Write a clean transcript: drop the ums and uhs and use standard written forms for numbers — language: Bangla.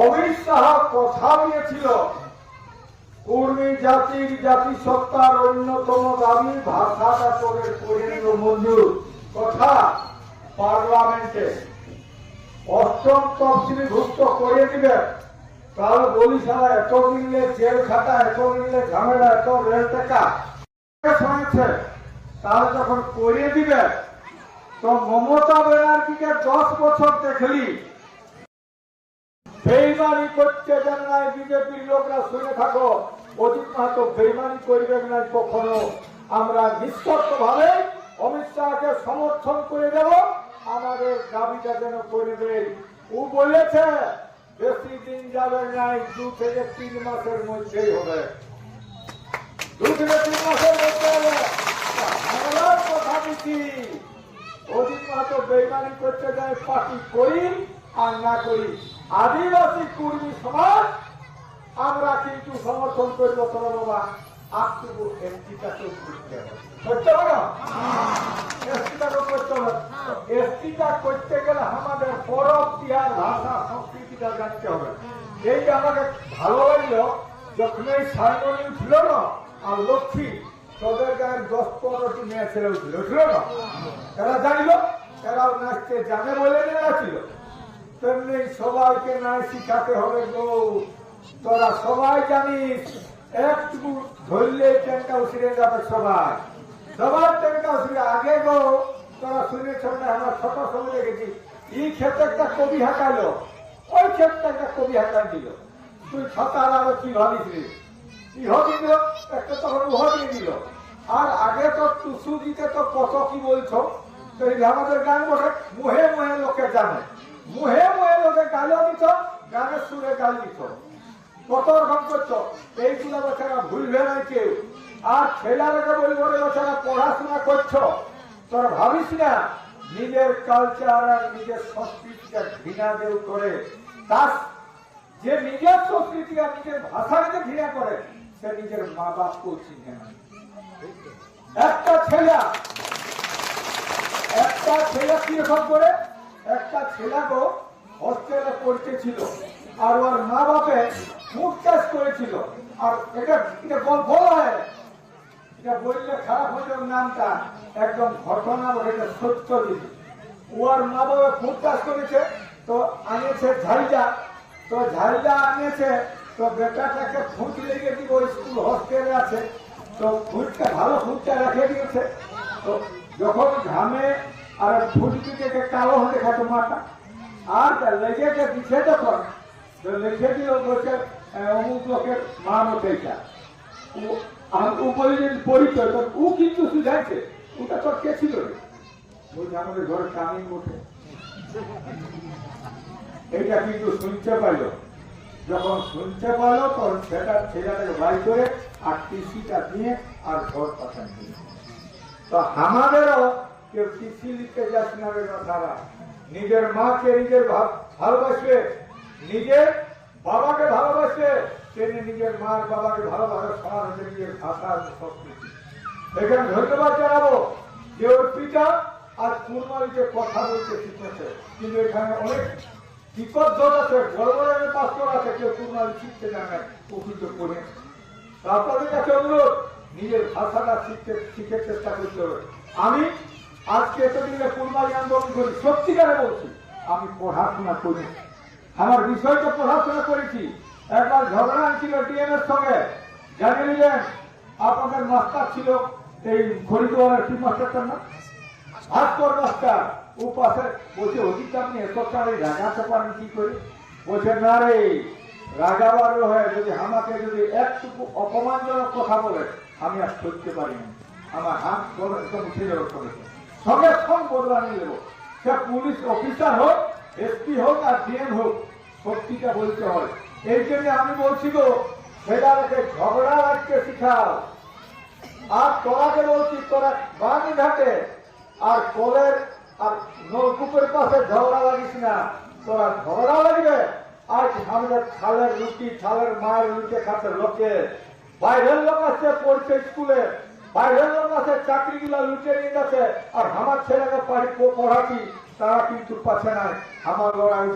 অমিত শাহ কথা দিয়েছিল কুর্মী জাতির জাতিসত্তার অন্যতম দাবি ভাষা ব্যাপকের পরিণত মঞ্জুর কথা পার্লামেন্টে অষ্টম তফসিলভুক্ত করে দিবে। তাহলে বলি সারা এত মিললে জেল খাটা, এত মিললে ঝামেলা, এত রেল টাকা শুনেছে। তাহলে যখন করে দিবে তো মমতা ব্যানার্জিকে 10 বছর দেখলি বেইমানি করতে জানে না। বিজেপির লোকরা শুনে থাকো, অজিত মাহাতো বেইমানি করবে না কখনো। আমরা নিঃশর্ত ভাবে অমিত শাহকে সমর্থন করে দেব, আমাদের দাবিটা যেন করে দেয়। ও বলেছে বেশি দিন যাবে নাই, 2 থেকে 3 মাসের মধ্যেই হবে। 2 থেকে 3 মাসের মধ্যে হবে। আমরা কথা দিচ্ছি, অজিত মাহাতো বেইমানি করতে যায়, পার্টি করি আর না করি আদিবাসী কর্মী সমাজ আমরা কিন্তু সমর্থন করবো। তোরা বাবা আপটুকু এসটিটাকেও করতে হবে, করতে হবে না? এসটিটাকেও করতে হবে। এসটিটা করতে গেলে আমাদের পরব তিহার ভাষা সংস্কৃতিটা জানতে হবে। এইটা আমাকে ভালো লাগলো যখন এই সাইমনি ছিল না আর লক্ষ্মী তোদের গায়ের 10-15টি মেয়ে ছেলেও ছিল না। এরা জানিল, এরাও নাচতে জানে বলে নেছিল। তেমনি সবাইকে নাই শিখাতে হবে গো। তোরা সবাই জানিস একটু ধরলে ট্যাঙ্কা উসিরে যাবে, সবাই সবার ট্যাঙ্কা উসিরে আগে গো। তোরা শুনেছ না, আমরা ছোট সময় দেখেছি এই ক্ষেত্রে একটা কবি হাঁকালো, ওই ক্ষেত্রে একটা কবি হাঁকাল দিল। তুই ছতার আরো কি ভাবিস রে, ইহ দিল একটা, তখন উহ দিয়ে দিল। আর আগে তো টুসু দিতে তো কত কি বলছো। তো আমাদের গান বসে মুহে মুহে লোকে জানে, মুহে মুহে লোকে গালও দিত, গানের সুরে গাল দিত, কত রকম করছো। এইগুলো বেচারা ভুলবে না কেউ। আর ছেলেরাকে বলবো রে বেচারা পড়াশোনা করছো, তোরা ভাবিস না নিজের কালচার আর নিজের সংস্কৃতিটা ঘৃণা দেও করে। তার যে নিজের সংস্কৃতি আর নিজের ভাষাকে ঘৃণা করে সে নিজের মা বাপকেও চিনে না। একটা ছেলে কিরকম করে, একটা ছেলে গো হোস্টেলে পড়তেছিল আর ওর মা বাপে মুখ চাষ করেছিল। আর এটা গল্প হয়, এটা বললে খারাপ হয়ে যাবে নামটা, একদম ঘটনা এটা সত্য জিনিস। ওর মা বাবা মুখ চাষ করেছে, তো আনিয়েছে ঝালটা, তো ঝালটা আনিয়েছে, তো বেটাটাকে ফুট লেগে দিব, স্কুল হোস্টেলে আছে, তো ফুটটা ভালো ফুটটা রেখে দিয়েছে। তো যখন ঘামে আর ফুটটিকে কালো হতে খাতো মাটা, আর লেগেছে দিচ্ছে যখন লিখে দিল বলছে অমুক লোকের মা মতেইটা পরিচয়। ও কিন্তু শুধাইছে ওটা তোর কে ছিল রে, বলছে আমাদের ঘরে কামিন উঠে। এইটা কিন্তু শুনতে পাইল, যখন শুনতে পাইল তখন ছেলেটাকে বাই করে আর টিসিটা দিয়ে আর ঘর পাঠান দিয়ে। তো আমাদেরও কেউ টিসি লিখতে যাস না রে তারা, নিজের মাকে নিজের ভালোবাসবে, নিজের বাবাকে ভালোবাসবে, তেমনি নিজের মার বাবাকে ভালোবাসা সমান হচ্ছে নিজের ভাষা সংস্কৃতি। এখানে ধন্যবাদ জানাবো যে ওর পিতা আজ কুরমালিতে কথা বলতে শিখেছে, কিন্তু এখানে অনেক বিপদ আছে, বড় বড় পাস্টর আছে, কেউ কুরমালি শিখতে জানে উপকৃত করে। আপনাদের কাছে অনুরোধ নিজের ভাষাটা শিখে চেষ্টা করতে হবে। আমি আজকে এতদিনে কুরমালি আন্দোলন করি, সত্যিকারে বলছি আমি পড়াশোনা করি, আমার বিষয়টা পড়াশোনা করেছি। একবার ঝগড়া ছিল ডিএম এর সঙ্গে, জানিয়ে নিলেন আপনাদের মাস্টার ছিল এই হরিদ্বারের কি মাস্টারটার না ভাস্কর মাস্টার, ও পাশে বলছে অধিক আপনি এত তাড়ি রাগাতে পারেন কি করে, বলছে না রে রাগাবার হয়ে যদি আমাকে যদি একটুকু অপমানজনক কথা বলে আমি আর সইতে পারি না, আমার হাত একদম উঠে যাওয়ার করেছে, সঙ্গে সঙ্গে বদলা নিয়ে নেবো। সে পুলিশ অফিসার হোক, এসপি হোক আর ডিএম হোক, সত্যিটা বলতে হয়। এই জন্য আমি বলছি গো ছেলেরাকে ঝগড়া রাখতে শিখাও। আর তোরাকে বলছি তোরা বাঙি ঘাটে আর কলের আর নলকূপের পাশে ঝগড়া লাগিস না, তোরা ঝগড়া লাগবে। আজ আমাদের খালের রুটি, খালের মায়ের রুটি খাতে লোকে, বাইরের লোক আছে পড়ছে স্কুলে, বাইরের লোক আছে চাকরি গুলা লুটে নিয়ে গেছে, আর আমার ছেলেকে পড়াচ্ছি তারা কিন্তু পাচ্ছে নাই। আমার লড়াই